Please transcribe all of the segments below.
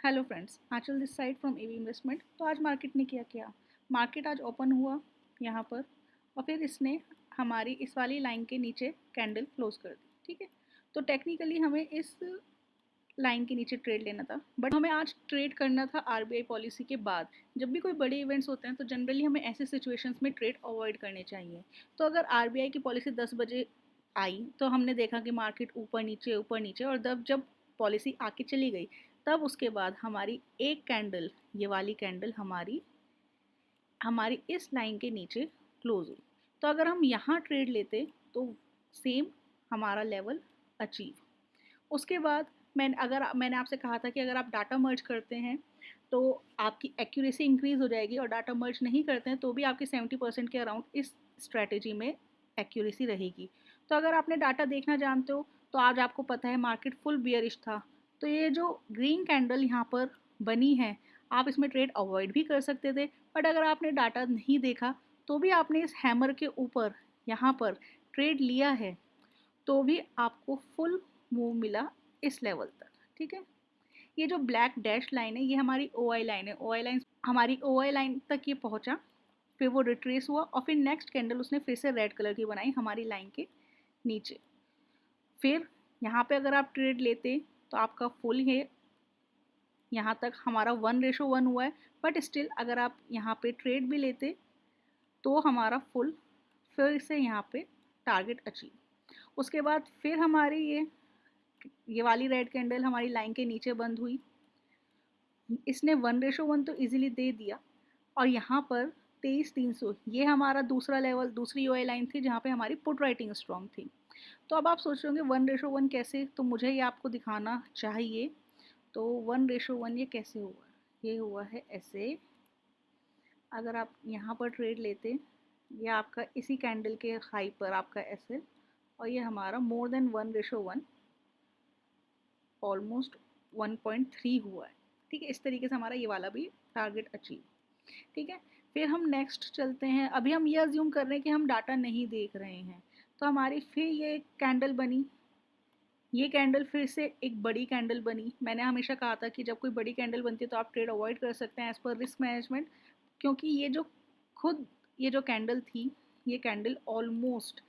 Hello friends, Aanchal this side from AV investment. तो आज market ने किया क्या? मार्केट आज ओपन हुआ यहाँ पर और फिर इसने हमारी इस वाली लाइन के नीचे कैंडल क्लोज कर दी। ठीक है, तो टेक्निकली हमें इस लाइन के नीचे ट्रेड लेना था, बट हमें आज ट्रेड करना था आरबीआई पॉलिसी के बाद। जब भी कोई बड़े इवेंट्स होते हैं तो जनरली हमें ऐसे सिचुएशंस में ट्रेड अवॉइड करने चाहिए। तो अगर आरबीआई की पॉलिसी 10 बजे आई तो हमने देखा कि मार्केट ऊपर नीचे और जब पॉलिसी आके चली गई तब उसके बाद हमारी एक कैंडल, ये वाली कैंडल हमारी हमारी इस लाइन के नीचे क्लोज हुई। तो अगर हम यहाँ ट्रेड लेते तो सेम हमारा लेवल अचीव। उसके बाद मैंने आपसे कहा था कि अगर आप डाटा मर्ज करते हैं तो आपकी एक्यूरेसी इंक्रीज हो जाएगी, और डाटा मर्ज नहीं करते हैं तो भी आपकी 70% के अराउंड इस स्ट्रैटेजी में एक्यूरेसी रहेगी। तो अगर आपने डाटा देखना जानते हो तो आज आपको पता है मार्केट फुल बियरिश था। तो ये जो ग्रीन कैंडल यहाँ पर बनी है, आप इसमें ट्रेड अवॉइड भी कर सकते थे, बट अगर आपने डाटा नहीं देखा तो भी आपने इस हैमर के ऊपर यहाँ पर ट्रेड लिया है तो भी आपको फुल मूव मिला इस लेवल तक। ठीक है, ये जो ब्लैक डैश लाइन है ये हमारी ओ आई लाइन है। हमारी ओ आई लाइन तक ये पहुंचा, फिर वो रिट्रेस हुआ और फिर नेक्स्ट कैंडल उसने फिर से रेड कलर की बनाई हमारी लाइन के नीचे। फिर यहाँ पे अगर आप ट्रेड लेते तो आपका फुल है, यहाँ तक हमारा 1:1 हुआ है, बट स्टिल अगर आप यहाँ पे ट्रेड भी लेते तो हमारा फुल फिर से यहाँ पे टारगेट अचीव। उसके बाद फिर हमारी ये वाली रेड कैंडल हमारी लाइन के नीचे बंद हुई, इसने 1:1 तो इजीली दे दिया, और यहाँ पर 23,300 ये हमारा दूसरा लेवल, दूसरी ओआई लाइन थी जहाँ पे हमारी पुट राइटिंग स्ट्रॉन्ग थी। तो अब आप सोच रहे होंगे 1:1 कैसे, तो मुझे ये आपको दिखाना चाहिए। तो 1:1 ये कैसे हुआ? ये हुआ है ऐसे। अगर आप यहाँ पर ट्रेड लेते, ये आपका इसी कैंडल के हाई पर आपका एसएल, और ये हमारा मोर देन 1:1, ऑलमोस्ट 1.3 हुआ है। ठीक है, इस तरीके से हमारा ये वाला भी टारगेट अचीव। ठीक है, फिर हम नेक्स्ट चलते हैं। अभी हम ये अज्यूम कर रहे हैं कि हम डाटा नहीं देख रहे हैं, तो हमारी फिर ये कैंडल बनी, ये कैंडल फिर से एक बड़ी कैंडल बनी। मैंने हमेशा कहा था कि जब कोई बड़ी कैंडल बनती है तो आप ट्रेड अवॉइड कर सकते हैं एज पर रिस्क मैनेजमेंट, क्योंकि ये जो कैंडल थी, ये कैंडल ऑलमोस्ट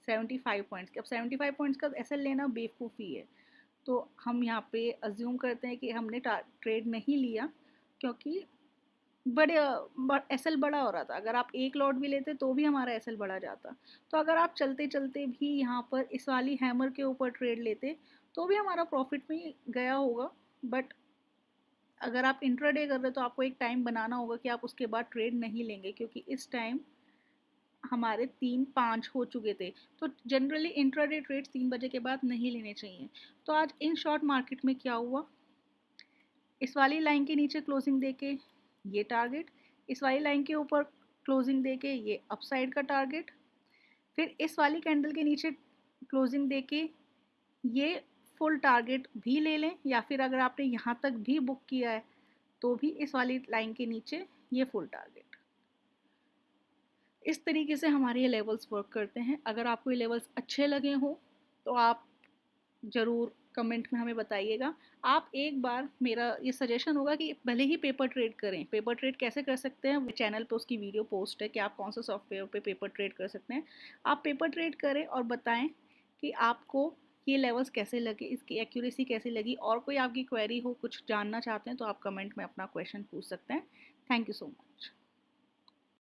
75 पॉइंट्स की। अब 75 पॉइंट्स का एसएल लेना बेवकूफ़ी है, तो हम यहाँ पे अज्यूम करते हैं कि हमने ट्रेड नहीं लिया क्योंकि बड़े एसएल बड़ा हो रहा था। अगर आप एक लॉट भी लेते तो भी हमारा एसएल बढ़ा जाता। तो अगर आप चलते चलते भी यहाँ पर इस वाली हैमर के ऊपर ट्रेड लेते तो भी हमारा प्रॉफिट में गया होगा, बट अगर आप इंट्राडे कर रहे हो तो आपको एक टाइम बनाना होगा कि आप उसके बाद ट्रेड नहीं लेंगे, क्योंकि इस टाइम हमारे 3-5 हो चुके थे। तो जनरली इंट्राडे ट्रेड 3 बजे के बाद नहीं लेने चाहिए। तो आज इन शॉर्ट मार्केट में क्या हुआ, इस वाली लाइन के नीचे क्लोजिंग देके ये टारगेट, इस वाली लाइन के ऊपर क्लोजिंग देके ये अपसाइड का टारगेट, फिर इस वाली कैंडल के नीचे क्लोजिंग देके ये फुल टारगेट भी ले लें, या फिर अगर आपने यहाँ तक भी बुक किया है तो भी इस वाली लाइन के नीचे ये फुल टारगेट। इस तरीके से हमारे ये लेवल्स वर्क करते हैं। अगर आपको ये लेवल्स अच्छे लगे हों तो आप ज़रूर कमेंट में हमें बताइएगा। आप एक बार, मेरा ये सजेशन होगा कि भले ही पेपर ट्रेड करें। पेपर ट्रेड कैसे कर सकते हैं, चैनल पे उसकी वीडियो पोस्ट है कि आप कौन सा सॉफ्टवेयर पे पेपर ट्रेड कर सकते हैं। आप पेपर ट्रेड करें और बताएं कि आपको ये लेवल्स कैसे लगे, इसकी एक्यूरेसी कैसे लगी, और कोई आपकी क्वेरी हो, कुछ जानना चाहते हैं तो आप कमेंट में अपना क्वेश्चन पूछ सकते हैं। Thank you so much.